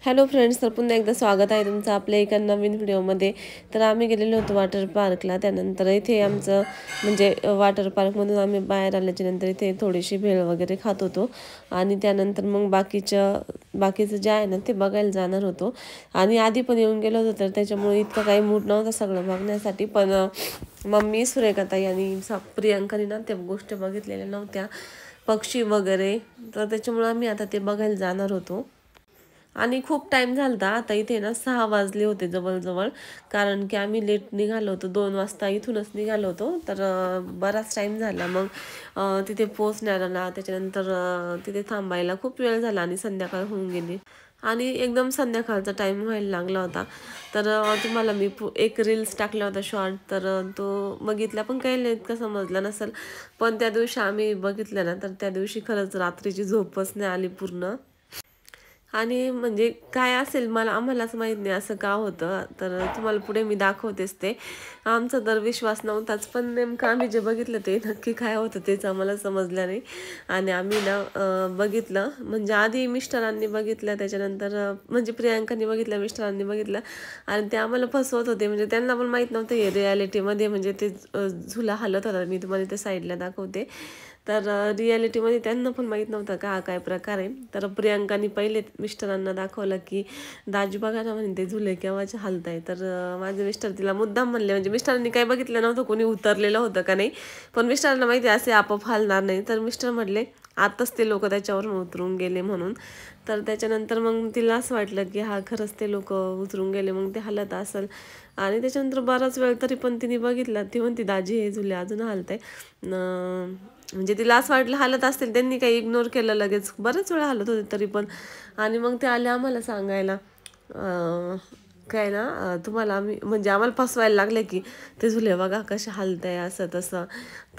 Hello friends, तर पुन्हा एकदा स्वागत आहे तुमचं आपल्या एका नवीन व्हिडिओमध्ये. तर आम्ही गेलेलो होतो वॉटर पार्कला. त्यानंतर इथे आमचं म्हणजे वॉटर पार्कमधून आम्ही बाहेर आल्याच्या नंतर इथे थोडीशी भेळ वगैरे खात होतो आणि त्यानंतर मग बाकीचं जे आहे ना ते बघायला जाणार होतो. आणि आधी पण येऊन गेलो होतो, तर त्याच्यामुळे इतकं काही मूड नव्हता सगळं बघण्यासाठी. पण मम्मी, सुरेखाताई आणि प्रियांकाने ना त्या गोष्टी बघितलेल्या नव्हत्या, पक्षी वगैरे. तर त्याच्यामुळे आम्ही आता ते बघायला जाणार होतो. आणि खूप टाईम झाला होता. आता इथे ना 6 वाजले होते जवळजवळ, कारण की आम्ही लेट निघालो होतो. 2 वाजता इथूनच निघालो होतो. तर बराच टाईम झाला. मग तिथे पोचण्याला ना त्याच्यानंतर तिथे थांबायला खूप वेळ झाला आणि संध्याकाळ होऊन गेली आणि एकदम संध्याकाळचा टाईम व्हायला लागला होता. तर तुम्हाला मी एक रील्स टाकला होता शॉर्ट, तर तो बघितला पण काही नाही इतकं समजलं नसेल. पण त्या दिवशी आम्ही बघितलं ना, तर त्या दिवशी खरंच रात्रीची झोपच नाही आली पूर्ण. आणि म्हणजे काय असेल आम्हालाच माहीत नाही असं का होतं. तर तुम्हाला पुढे मी दाखवतेच ते. आमचा तर विश्वास नव्हताच, पण नेमकं आम्ही जे बघितलं ते नक्की काय होतं तेच आम्हाला समजलं नाही. आणि आम्ही ना बघितलं, म्हणजे आधी मिस्टरांनी बघितलं, त्याच्यानंतर म्हणजे प्रियांकाने बघितलं, मिस्टरांनी बघितलं. आणि ते आम्हाला फसवत होते, म्हणजे त्यांना पण माहीत नव्हतं हे रिॲलिटीमध्ये म्हणजे ते झुला हलत होता. मी तुम्हाला ते साईडला दाखवते. तर रिॲलिटीमध्ये त्यांना पण माहीत नव्हतं का काय प्रकार आहे. तर प्रियांकाने पहिले मिस्टरांना दाखवलं की दाजी बघा ना, म्हणे ते झुले केव्हाचे हलत आहे. तर माझे मिस्टर तिला मुद्दाम म्हणले, म्हणजे मिस्टरांनी काही बघितलं नव्हतं कोणी उतरलेलं होतं का नाही, पण मिस्टरांना माहिती असे आपोआप हलणार नाही. तर मिस्टर म्हटले आताच ते लोक त्याच्यावरून उतरून गेले म्हणून. तर त्याच्यानंतर मग तिला असं वाटलं की हा खरंच ते लोक उतरून गेले, मग ते हलत असेल. आणि त्याच्यानंतर बराच वेळ तरी पण तिने बघितलं. ती म्हणते दाजी हे झुले अजून हलत आहे. म्हणजे तिला असं वाटलं हलत असतील, त्यांनी काही इग्नोर केलं, लगेच बरेच वेळा हलत होते तरी पण. आणि मग ते आले आम्हाला सांगायला काय ना तुम्हाला आम्ही म्हणजे आम्हाला फसवायला लागले की ते झुले बघा कसे हलत आहे असं तसं.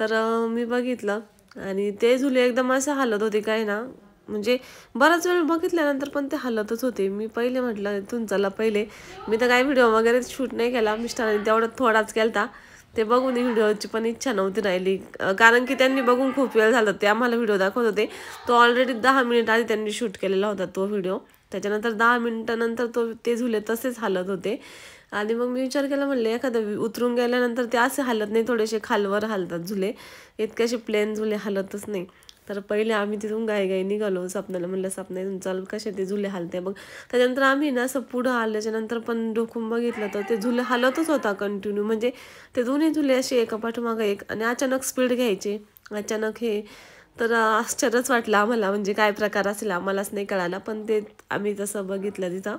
तर मी बघितलं आणि ते झुले एकदम असं हलत होते काय ना, म्हणजे बराच वेळ बघितल्यानंतर पण ते हलतच होते. मी पहिले म्हटलं इथून चला पहिले. मी तर काही व्हिडिओ वगैरे शूट नाही केला, मिस्टरांनी तेवढा थोडाच केला. ते बघून व्हिडिओची पण इच्छा नव्हती राहिली, कारण की त्यांनी बघून खूप वेळ झाला. ते आम्हाला व्हिडिओ दाखवत होते, तो ऑलरेडी 10 मिनिट आधी त्यांनी शूट केलेला होता तो व्हिडिओ. त्याच्यानंतर 10 मिनिटानंतर ते झुले तसेच हालत होते. आणि मग मी विचार केला, म्हणले एखादं उतरून गेल्यानंतर ते असे हालत नाही, थोडेसे खालवर हालतात झुले, इतके असे प्लेन झुले हालतच नाही. तर पहिले आम्ही तिथून गाई निघालो. स्वप्नाला म्हणलं स्वप्ना इथून चाल, कसे ते झुले हालते बघ. त्याच्यानंतर आम्ही ना असं पुढं आल्याच्यानंतर पण डोकून बघितलं, तर ते झुले हालतच होता कंटिन्यू. म्हणजे ते दोन्ही झुले असे एका पाठोमागं एक, आणि अचानक स्पीड घ्यायचे, अचानक हे. तर आश्चर्यच वाटलं आम्हाला, म्हणजे काय प्रकार असेल आम्हालाच नाही कळाला. पण ते आम्ही तसं बघितलं तिथं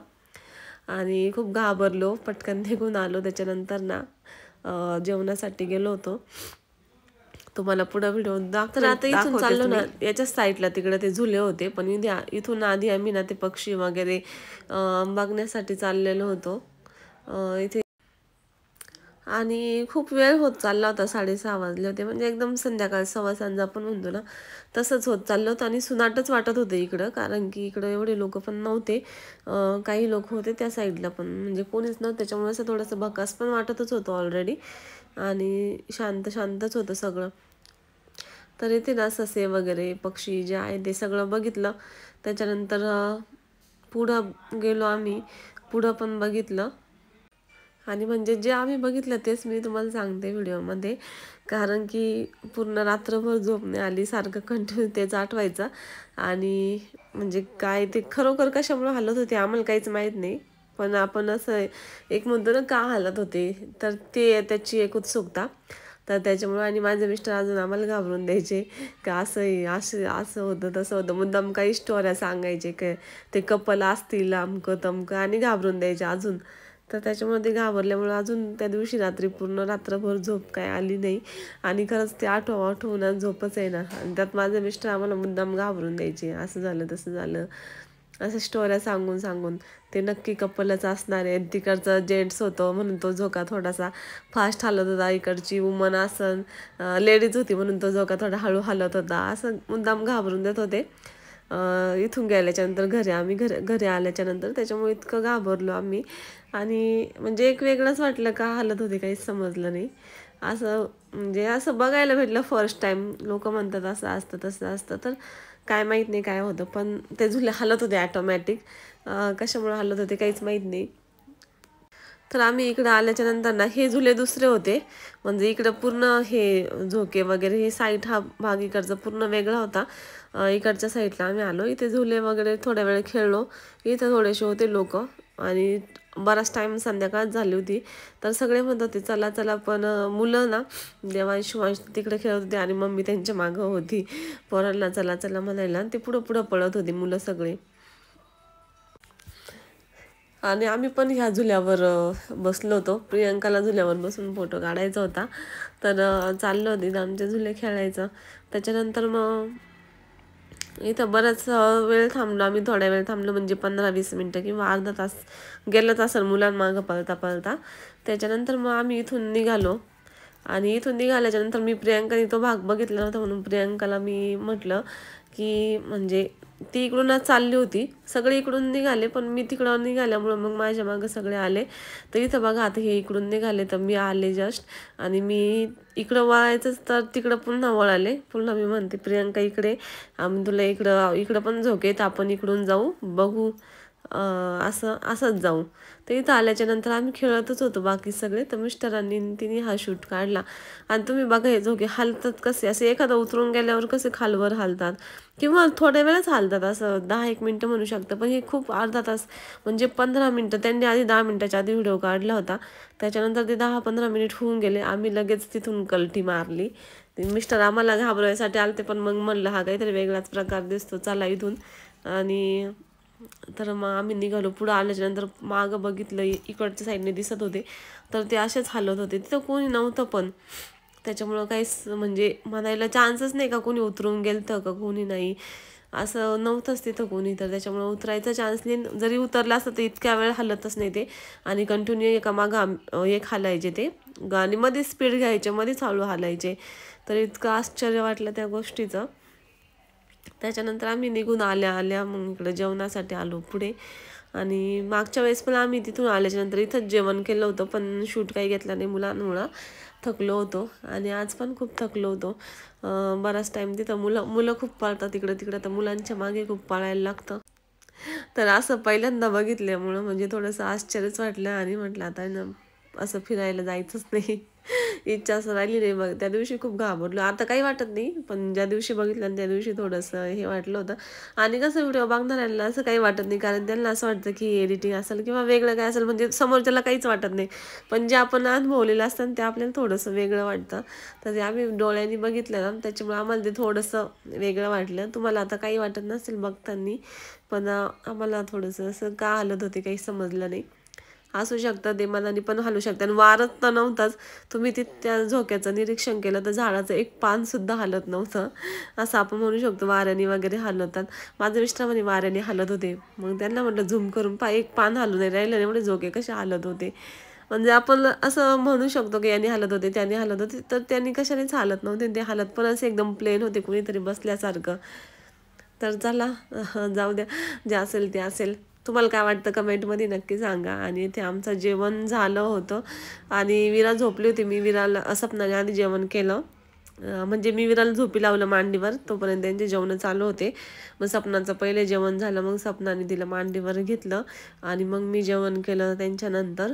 आणि खूप घाबरलो, पटकन निघून आलो. त्याच्यानंतर ना जेवणासाठी गेलो होतो. तुम्हाला पुढं व्हिडिओ तर आता इथून चाललो ना याच्याच साईडला तिकडे ते झुले होते, पण इथून आधी आम्ही ना ते पक्षी वगैरे बघण्यासाठी चाललेलो होतो इथे. आणि खूप वेळ होत चालला होता, 6:30 वाजले होते, म्हणजे एकदम संध्याकाळ सव्वा सांज आपण म्हणतो ना तसंच होत चाललं होतं. आणि सुनाटच वाटत होतं इकडं, कारण की इकडं एवढे लोक पण नव्हते. काही लोक होते त्या साईडला पण, म्हणजे कोणीच नव्हतं. त्याच्यामुळे असं थोडंसं भकास पण वाटतच होतं ऑलरेडी, आणि शांतच होतं सगळं. तर इथे ना ससे वगैरे पक्षी जे आहे ते सगळं बघितलं. त्याच्यानंतर पुढं गेलो आम्ही, पुढं पण बघितलं. आणि म्हणजे जे आम्ही बघितलं तेच मी तुम्हाला सांगते व्हिडिओमध्ये, कारण की पूर्ण रात्रभर झोप नाही आली, सारखं कंटिन्यू तेच आठवायचं. आणि म्हणजे काय ते खरोखर कशामुळे हालत होते आम्हाला काहीच माहीत नाही, पण आपण असं एक म्हणतो ना का हालत होते, तर ते त्याची एक उत्सुकता. तर त्याच्यामुळे आणि माझे मिस्टर अजून आम्हाला घाबरून द्यायचे का असं असं होतं तसं होतं, मुद्दाम काही स्टोऱ्या सांगायचे काय ते कपल असतील अमकं तमकं, आणि घाबरून द्यायचे अजून. तर त्याच्यामुळे ते घाबरल्यामुळे अजून त्या दिवशी रात्री पूर्ण रात्रभर झोप काय आली नाही. आणि खरंच ते आठवून झोपच आहे ना. आणि त्यात माझे मिस्टर आम्हाला मुद्दाम घाबरून द्यायचे, असं झालं तसं झालं, असं स्टोऱ्या सांगून ते नक्की कपलच असणार आहे. तिकडचं जेंट्स होतं म्हणून तो झोका थोडासा फास्ट हलत होता, इकडची वुमन असन लेडीज होती म्हणून तो झोका थोडा हळू हलत होता, असं मुद्दाम घाबरून देत होते. इथून गेल्याच्यानंतर घरी आल्याच्यानंतर त्याच्यामुळे इतकं घाबरलो आम्ही. आणि म्हणजे एक वेगळंच वाटलं, का हालत होती काहीच समजलं नाही. असं म्हणजे असं बघायला भेटलं फर्स्ट टाईम. लोक म्हणतात असं असतं तसं असतं, तर काय माहीत नाही काय होतं, पण ते झुले हलत होते ॲटोमॅटिक. कशामुळे हलत होते काहीच माहीत नाही. तर आम्ही इकडं आल्याच्या नंतर ना हे झुले दुसरे होते, म्हणजे इकडं पूर्ण हे झोके वगैरे हे साईड हा भाग इकडचा पूर्ण वेगळा होता. इकडच्या साईडला आम्ही आलो, इथे झुले वगैरे थोड्या वेळ खेळलो. इथं थोडेसे होते लोक आणि बराच टाईम संध्याकाळ झाली होती. तर सगळे म्हणत होते चला चला, पण मुलं ना देवांश शिवांश तिकडे खेळत होते आणि मम्मी त्यांच्या मागं होती पोरांना चला चला म्हणायला. ते पुढं पुढं पळत होती मुलं सगळे. आणि आम्ही पण ह्या झुल्यावर बसलो होतो. प्रियंकाला झुल्यावर बसून फोटो काढायचा होता, तर चाललो होते आमचे झुले खेळायचं. त्याच्यानंतर मग इथं बराच वेळ थांबलो आम्ही, थोड्या वेळ थांबलो म्हणजे 15-20 मिनटं किंवा अर्धा तास गेलंच असेल मुलांमागं पळता पळता. त्याच्यानंतर मग आम्ही इथून निघालो आणि इथून निघाल्याच्या नंतर मी प्रियंकाने तो भाग बघितला नव्हता, म्हणून प्रियंकाला मी म्हटलं की म्हणजे ती इकडूनच चालली होती, सगळे इकडून निघाले पण मी तिकडं निघाल्यामुळं मग माझ्या मागं सगळे आले. तर इथं बघा आता हे इकडून निघाले तर मी आले जस्ट, आणि मी इकडं वळायचंच तर तिकडं पुन्हा वळाले. पुन्हा मी म्हणते प्रियंका इकडे, आम्ही तुला इकडं पण झोकेत, आपण इकडून जाऊ बघू, असंच जाऊ. तर इथं आल्याच्या नंतर आम्ही खेळतच होतो बाकी सगळे. तर मिस्टरांनी तिने हा शूट काढला. आणि तुम्ही बघा हे झोके हालतात कसे, असे एखादा उतरून गेल्यावर कसे खालवर हालतात किंवा थोड्या वेळच हालतात, असं 10-1 मिनटं म्हणू शकतं, पण हे खूप अर्धा तास म्हणजे 15 मिनटं. त्यांनी आधी 10 मिनटाच्या आधी व्हिडिओ काढला होता, त्याच्यानंतर ते 10-15 मिनिट होऊन गेले. आम्ही लगेच तिथून कल्टी मारली. ते मिस्टर आम्हाला घाबरवायसाठी आलते, पण मग म्हणलं हा काहीतरी वेगळाच प्रकार दिसतो, चला इथून. आणि तर मग आम्ही निघालो. पुढं आल्याच्यानंतर मागं बघितलं, इकडच्या साईडने दिसत होते, तर ते असेच हालत होते. तिथं कोणी नव्हतं पण, त्याच्यामुळं काहीच म्हणजे म्हणायला चान्सच नाही का कोणी उतरून गेलतं का कोणी नाही, असं नव्हतंच तिथं कोणी. तर त्याच्यामुळं उतरायचा चान्स नाही. जरी उतरलं असतं तर इतक्या वेळ हलतच नाही ते, आणि कंटिन्यू एका मागं एक हालायचे ते, आणि मध्येच स्पीड घ्यायचे, मध्येच हळू हालायचे. तर इतकं आश्चर्य वाटलं त्या गोष्टीचं. त्याच्यानंतर आम्ही निघून आल्या मग इकडं जेवणासाठी आलो पुढे. आणि मागच्या वेळेस पण आम्ही तिथून आल्याच्यानंतर इथंच जेवण केलं होतं, पण शूट काही घेतला नाही मुलांमुळं, थकलो होतो. आणि आज पण खूप थकलो होतो. बराच टाईम तिथं मुलं खूप पळतात तिकडं तिकडं, तर मुलांच्या मागे खूप पळायला लागतं. तर असं पहिल्यांदा बघितल्यामुळं म्हणजे थोडंसं आश्चर्यच वाटलं, आणि म्हटलं आता ना असं फिरायला जायचंच नाही. इच्छा असं राहिली नाही. मग त्या दिवशी खूप घाबरलो, आता काही वाटत नाही, पण ज्या दिवशी बघितलं आणि त्या दिवशी थोडंसं हे वाटलं होतं. आणि कसं व्हिडिओ बघणाऱ्यांना असं काही वाटत नाही, कारण त्यांना असं वाटतं की एडिटिंग असेल किंवा वेगळं काय असेल, म्हणजे समोरच्याला काहीच वाटत नाही. पण जे आपण अनुभवलेलं असतं ते आपल्याला थोडंसं वेगळं वाटतं. तर ते आम्ही डोळ्यांनी बघितलं ना, त्याच्यामुळे आम्हाला ते थोडंसं वेगळं वाटलं. तुम्हाला आता काही वाटत नसेल बघताना, पण आम्हाला थोडंसं असं का हालत होते काही समजलं नाही. असू शकतं ते मनाने पण हलू शकतं. आणि वारत तर नव्हताच, तुम्ही त्या झोक्याचं निरीक्षण केलं तर झाडाचं एक पानसुद्धा हलत नव्हतं, असं आपण म्हणू शकतो वाऱ्याने वगैरे हलवतात. माझे मिस्टर म्हणे वाऱ्याने हलत होते, मग त्यांना म्हटलं झूम करून एक पान हलू नाही राहिलं, एवढे झोके कसे हलत होते. म्हणजे आपण असं म्हणू शकतो की यांनी हलत होते त्यांनी हलत होते, तर त्यांनी कशानेच हलत नव्हते, ते हलत पण असे एकदम प्लेन होते, कुणीतरी बसल्यासारखं. तर चला, जाऊ द्या, जे असेल ते असेल. तुम्हाला काय वाटतं कमेंटमध्ये नक्की सांगा. आणि इथे आमचं जेवण झालं होतं आणि विरा झोपली होती. मी विराला सपनाने आधी जेवण केलं, म्हणजे मी विराला झोपी लावलं मांडीवर, तोपर्यंत त्यांचे जेवण चालू होते. मग सपनाचं पहिले जेवण झालं, मग सपनाने तिला मांडीवर घेतलं आणि मग मी जेवण केलं त्यांच्यानंतर.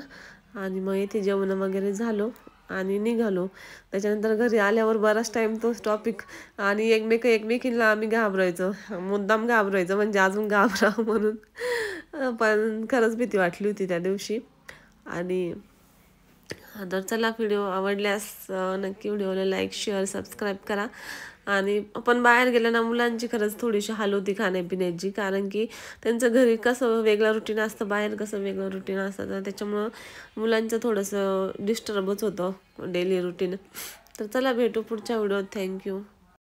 आणि मग इथे जेवण वगैरे झालो आणि निघालो. त्याच्यानंतर घरी आल्यावर बराच टाईम तोच टॉपिक, आणि एकमेकींना आम्ही घाबरायचो, मुद्दाम घाबरायचं म्हणजे अजून घाबरावं म्हणून. पण खरंच भीती वाटली होती त्या दिवशी. आणि तर चला, व्हिडिओ आवडल्यास नक्की व्हिडिओला लाईक शेअर सबस्क्राईब करा. आणि आपण बाहेर गेलं ना, मुलांची खरंच थोडीशी हाल होती खाण्यापिण्याची, कारण की त्यांचं घरी कसं वेगळं रुटीन असतं, बाहेर कसं वेगळं रुटीन असतं, तर त्याच्यामुळं मुलांचं थोडंसं डिस्टर्बच होतं डेली रुटीन. तर चला, भेटू पुढच्या व्हिडिओत. थँक्यू.